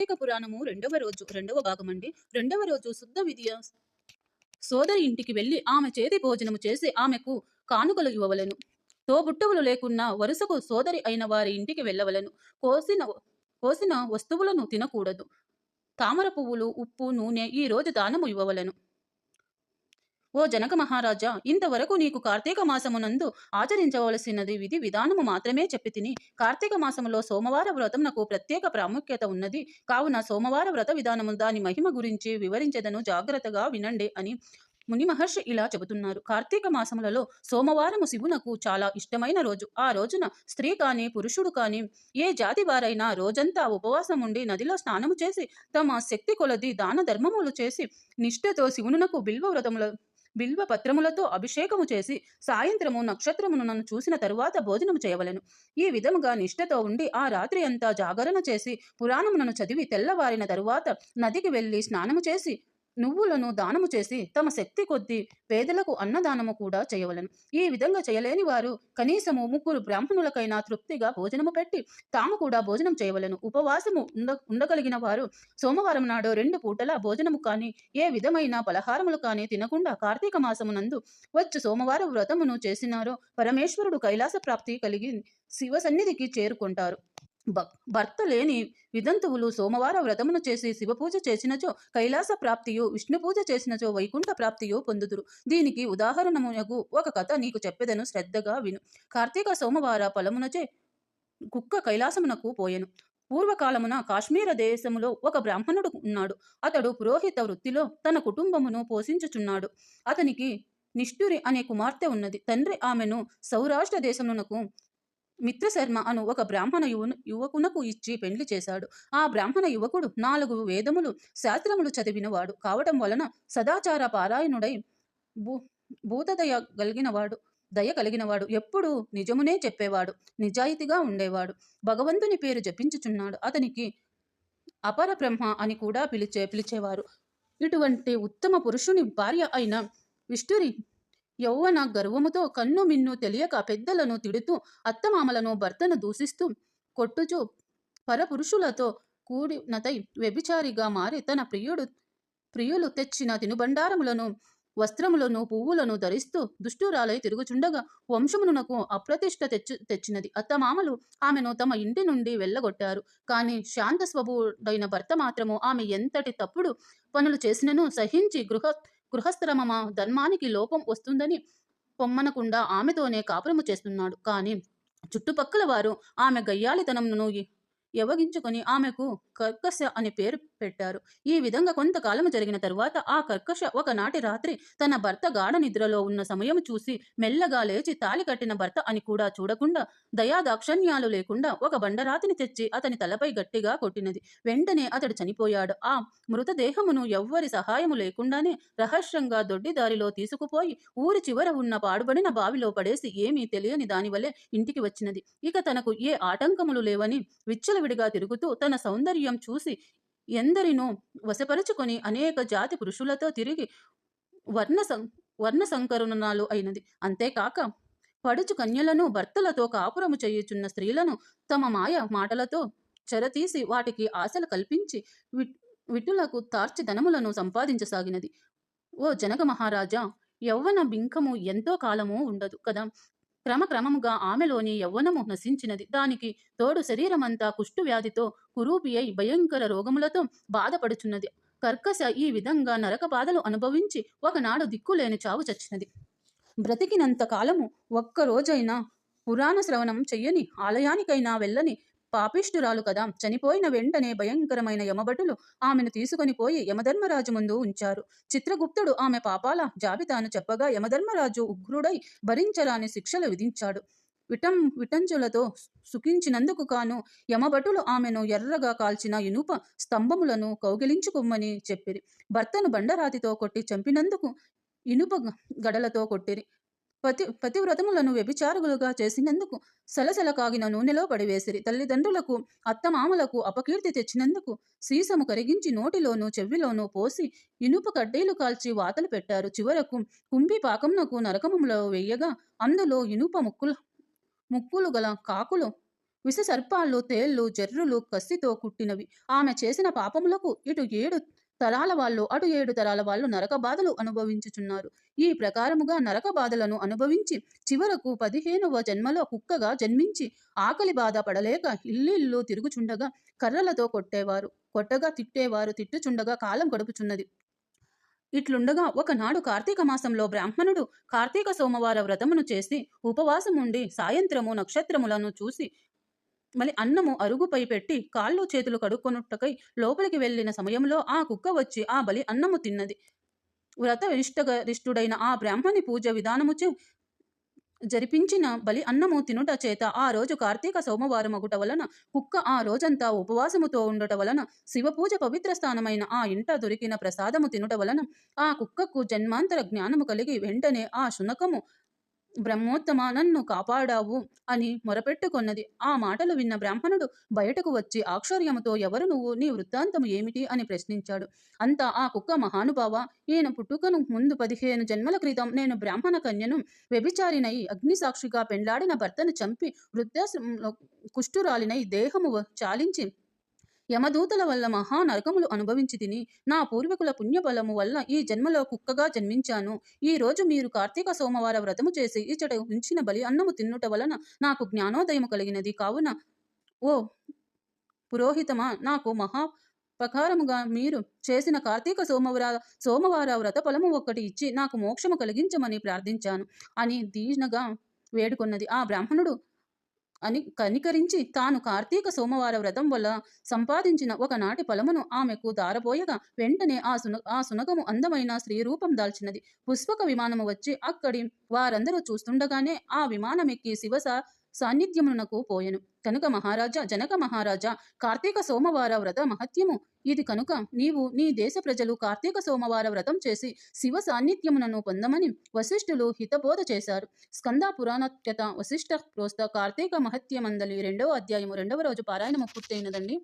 కార్తీక పురాణము రెండవ భాగమండి. రెండవ రోజు శుద్ధ విధియ సోదరి ఇంటికి వెళ్లి ఆమె చేతి భోజనము చేసి ఆమెకు కానుకలు ఇవ్వవలెను. తోబుట్టువులు లేకున్నా వరుసకు సోదరి అయిన వారి ఇంటికి వెళ్ళవలెను. కోసిన కోసిన వస్తువులను తినకూడదు. తామర పువ్వులు, ఉప్పు, నూనె ఈ రోజు దానము ఇవ్వవలెను. ఓ జనక మహారాజా, ఇంతవరకు నీకు కార్తీక మాసమునందు ఆచరించవలసినది విధి విధానము మాత్రమే చెప్పి తిని. కార్తీక మాసములో సోమవార వ్రతం నాకు ప్రత్యేక ప్రాముఖ్యత ఉన్నది. కావున సోమవార వ్రత విధానము దాని మహిమ గురించి వివరించెదను, జాగ్రత్తగా వినండి అని ముని మహర్షి ఇలా చెబుతున్నారు. కార్తీక మాసములలో సోమవారము శివునకు చాలా ఇష్టమైన రోజు. ఆ రోజున స్త్రీ కాని పురుషుడు కాని ఏ జాతి వారైనా రోజంతా ఉపవాసం ఉండి నదిలో స్నానము చేసి తమ శక్తి కొలది దాన ధర్మములు చేసి నిష్ఠతో శివునకు బిల్వ పత్రములతో అభిషేకము చేసి సాయంత్రము నక్షత్రమును నన్ను చూసిన తరువాత భోజనము చేయవలెను. ఈ విధముగా నిష్ఠతో ఉండి ఆ రాత్రి అంతా జాగరణ చేసి పురాణములను చదివి తెల్లవారిన తరువాత నదికి వెళ్లి స్నానము చేసి నువ్వులను దానము చేసి తమ శక్తి కొద్దీ పేదలకు అన్నదానము కూడా చేయవలను. ఈ విధంగా చేయలేని వారు కనీసము 3 బ్రాహ్మణులకైనా తృప్తిగా భోజనము పెట్టి తాము కూడా భోజనం చేయవలను. ఉపవాసము ఉండగలిగిన వారు సోమవారం నాడు 2 పూటల భోజనము కాని ఏ విధమైన పలహారములు కాని తినకుండా కార్తీక మాసమునందు వచ్చు సోమవార వ్రతమును చేసినారో పరమేశ్వరుడు కైలాస ప్రాప్తి కలిగి శివ సన్నిధికి చేరుకుంటారు. భర్త లేని విదంతువులు సోమవార వ్రతమును చేసి శివపూజ చేసినచో కైలాస ప్రాప్తియు, విష్ణు పూజ చేసినచో వైకుంఠ ప్రాప్తియు పొందుదురు. దీనికి ఉదాహరణమునకు ఒక కథ నీకు చెప్పెదను, శ్రద్ధగా విను. కార్తీక సోమవార ఫలమునచే కుక్క కైలాసమునకు పోయెను. పూర్వకాలమున కాశ్మీర దేశములో ఒక బ్రాహ్మణుడు ఉన్నాడు. అతడు పురోహిత వృత్తిలో తన కుటుంబమును పోషించుచున్నాడు. అతనికి నిష్ఠురి అనే కుమార్తె ఉన్నది. తండ్రి ఆమెను సౌరాష్ట్ర దేశమునకు మిత్రశర్మ అను ఒక బ్రాహ్మణ యువకునకు ఇచ్చి పెండ్లి చేశాడు. ఆ బ్రాహ్మణ యువకుడు 4 వేదములు శాస్త్రములు చదివినవాడు కావటం వలన సదాచార పారాయణుడై భూతదయ కలిగినవాడు ఎప్పుడూ నిజమునే చెప్పేవాడు, నిజాయితీగా ఉండేవాడు. భగవంతుని పేరు జపించుచున్నాడు. అతనికి అపర బ్రహ్మ అని కూడా పిలిచేవారు. ఇటువంటి ఉత్తమ పురుషుని భార్య అయిన విష్ణురి యౌవన గర్వముతో కన్ను మిన్ను తెలియక పెద్దలను తిడుతూ అత్తమామలను భర్తను దూషిస్తూ కొట్టుచూ పరపురుషులతో కూడినతై వ్యభిచారిగా మారి తన ప్రియులు తెచ్చిన తినుబండారములను, వస్త్రములను, పువ్వులను ధరిస్తూ దుష్టురాలై తిరుగుచుండగా వంశమునకు అప్రతిష్ట తెచ్చినది. అత్తమామలు ఆమెను తమ ఇంటి నుండి వెళ్ళగొట్టారు. కాని శాంత స్వభావుడైన భర్త మాత్రము ఆమె ఎంతటి తప్పుడు పనులు చేసినను సహించి గృహస్థ్రమ ధర్మానికి లోపం వస్తుందని పొమ్మనకుండా ఆమెతోనే కాపురము చేస్తున్నాడు. కానీ చుట్టుపక్కల వారు ఆమె గయ్యాళితనమును యవగించుకొని ఆమెకు కర్కశ అనే పేరు పెట్టారు. ఈ విధంగా కొంతకాలము జరిగిన తరువాత ఆ కర్కశ ఒకనాటి రాత్రి తన భర్త గాఢ నిద్రలో ఉన్న సమయం చూసి మెల్లగా లేచి తాళి కట్టిన భర్త అని కూడా చూడకుండా దయాదాక్షణ్యాలు లేకుండా ఒక బండరాతిని తెచ్చి అతని తలపై గట్టిగా కొట్టినది. వెంటనే అతడు చనిపోయాడు. ఆ మృతదేహమును ఎవ్వరి సహాయము లేకుండానే రహస్యంగా దొడ్డిదారిలో తీసుకుపోయి ఊరి చివర ఉన్న పాడుబడిన బావిలో పడేసి ఏమీ తెలియని దానివలే ఇంటికి వచ్చినది. ఇక తనకు ఏ ఆటంకములు లేవని విచ్చలవిడిగా తిరుగుతూ తన సౌందర్యం చూసి ఎందరినో వశపరుచుకొని అనేక జాతి పురుషులతో తిరిగి వర్ణ సంకరణాలు అయినది. అంతేకాక పడుచు కన్యలను భర్తలతో కాపురము చేయుచున్న స్త్రీలను తమ మాయ మాటలతో చెరతీసి వాటికి ఆశలు కల్పించి విటులకు తార్చి ధనములను సంపాదించసాగినది. ఓ జనక మహారాజా, యవ్వన బింకము ఎంతో కాలము ఉండదు కదా. క్రమక్రమముగా ఆమెలోని యవ్వనము నశించినది. దానికి తోడు శరీరమంతా కుష్టు వ్యాధితో కురూపి అయి భయంకర రోగములతో బాధపడుచున్నది. కర్కశ ఈ విధంగా నరక బాధలు అనుభవించి ఒకనాడు దిక్కులేని చావు చచ్చినది. బ్రతికినంత కాలము ఒక్క రోజైనా పురాణ శ్రవణం చెయ్యని, ఆలయానికైనా వెళ్ళని పాపిష్ఠురాలు కదా. చనిపోయిన వెంటనే భయంకరమైన యమభటులు ఆమెను తీసుకొని పోయి యమధర్మరాజు ముందు ఉంచారు. చిత్రగుప్తుడు ఆమె పాపాల జాబితాను చెప్పగా యమధర్మరాజు ఉగ్రుడై భరించరాని శిక్షలు విధించాడు. విటంచులతో సుఖించినందుకు కాను యమభటులు ఆమెను ఎర్రగా కాల్చిన ఇనుప స్తంభములను కౌగిలించుకొమ్మని చెప్పిరి. భర్తను బండరాతితో కొట్టి చంపినందుకు ఇనుప గడలతో కొట్టిరి. పతివ్రతములను వ్యభిచారులుగా చేసినందుకు సలసల కాగిన నూనెలో పడివేసిరి. తల్లిదండ్రులకు అత్తమామలకు అపకీర్తి తెచ్చినందుకు సీసము కరిగించి నోటిలోనూ చెవిలోనూ పోసి ఇనుప కడ్డీలు కాల్చి వాతలు పెట్టారు. చివరకు కుంభి పాకమునకు నరకములో వెయ్యగా అందులో ఇనుప ముక్కులు గల కాకులు విషసర్పాలు, తేళ్లు, జర్రులు కత్తితో కుట్టినవి. ఆమె చేసిన పాపములకు ఇటు 7 తరాల వాళ్ళు, అటు 7 తరాల వాళ్ళు నరక బాధలు అనుభవించుచున్నారు. ఈ ప్రకారముగా నరక బాధలను అనుభవించి చివరకు 15వ జన్మలో కుక్కగా జన్మించి ఆకలి బాధ పడలేక ఇల్లిల్లు తిరుగుచుండగా కర్రలతో కొట్టగా తిట్టేవారు తిట్టుచుండగా కాలం గడుపుచున్నది. ఇట్లుండగా ఒకనాడు కార్తీక మాసంలో బ్రాహ్మణుడు కార్తీక సోమవార వ్రతమును చేసి ఉపవాసముండి సాయంత్రము నక్షత్రములను చూసి మళ్ళీ అన్నము అరుగుపై పెట్టి కాళ్ళు చేతులు కడుక్కొనుటకై లోపలికి వెళ్ళిన సమయంలో ఆ కుక్క వచ్చి ఆ బలి అన్నము తిన్నది. వ్రత నిష్ఠుడైన ఆ బ్రాహ్మణి పూజ విధానముచే జరిపించిన బలి అన్నము తినుట చేత ఆ రోజు కార్తీక సోమవారమగుట వలన కుక్క ఆ రోజంతా ఉపవాసముతో ఉండుట వలన శివపూజ పవిత్ర స్థానమైన ఆ ఇంట దొరికిన ప్రసాదము తినుట వలన ఆ కుక్కకు జన్మాంతర జ్ఞానము కలిగి వెంటనే ఆ శునకము బ్రహ్మోత్తమ నన్ను కాపాడావు అని మొరపెట్టుకొన్నది. ఆ మాటలు విన్న బ్రాహ్మణుడు బయటకు వచ్చి ఆశ్చర్యముతో ఎవరు నువ్వు, నీ వృత్తాంతము ఏమిటి అని ప్రశ్నించాడు. అంతా ఆ కుక్క మహానుభావ, ఈయన పుట్టుకను ముందు 15 జన్మల క్రితం నేను బ్రాహ్మణ కన్యను వ్యభిచారినై అగ్నిసాక్షిగా పెండ్లాడిన భర్తను చంపి వృద్ధాశ్రమంలో కుష్ఠురాలినై దేహము చాలించి యమదూతల వల్ల మహా నరకములు అనుభవించి తిని నా పూర్వీకుల పుణ్యబలము వల్ల ఈ జన్మలో కుక్కగా జన్మించాను. ఈ రోజు మీరు కార్తీక సోమవార వ్రతము చేసి ఇచ్చట ఉంచిన బలి అన్నము తిన్నుట వలన నాకు జ్ఞానోదయము కలిగినది. కావున ఓ పురోహితమా, నాకు ప్రకారముగా మీరు చేసిన కార్తీక సోమవార వ్రత ఫలము ఒక్కటి ఇచ్చి నాకు మోక్షము కలిగించమని ప్రార్థించాను అని దీనగా వేడుకొన్నది. ఆ బ్రాహ్మణుడు అని కనికరించి తాను కార్తీక సోమవార వ్రతం వల్ల సంపాదించిన ఒకనాటి ఫలమును ఆమెకు దారపోయగా వెంటనే ఆ సునకము అందమైన స్త్రీ రూపం దాల్చినది. పుష్పక విమానము వచ్చి అక్కడి వారందరూ చూస్తుండగానే ఆ విమానమెక్కి శివ సాన్నిధ్యమునకు పోయెను. కనుక జనక మహారాజా, కార్తీక సోమవార వ్రత మహత్యము ఇది కనుక నీవు నీ దేశ ప్రజలు కార్తీక సోమవార వ్రతం చేసి శివ సాన్నిధ్యమునను పొందమని వశిష్ఠులు హితబోధ చేశారు. స్కంద పురాణత్యత వశిష్ఠ ప్రోస్త కార్తీక మహత్యమందలి 2వ అధ్యాయము 2వ రోజు పారాయణము పూర్తయినదండి.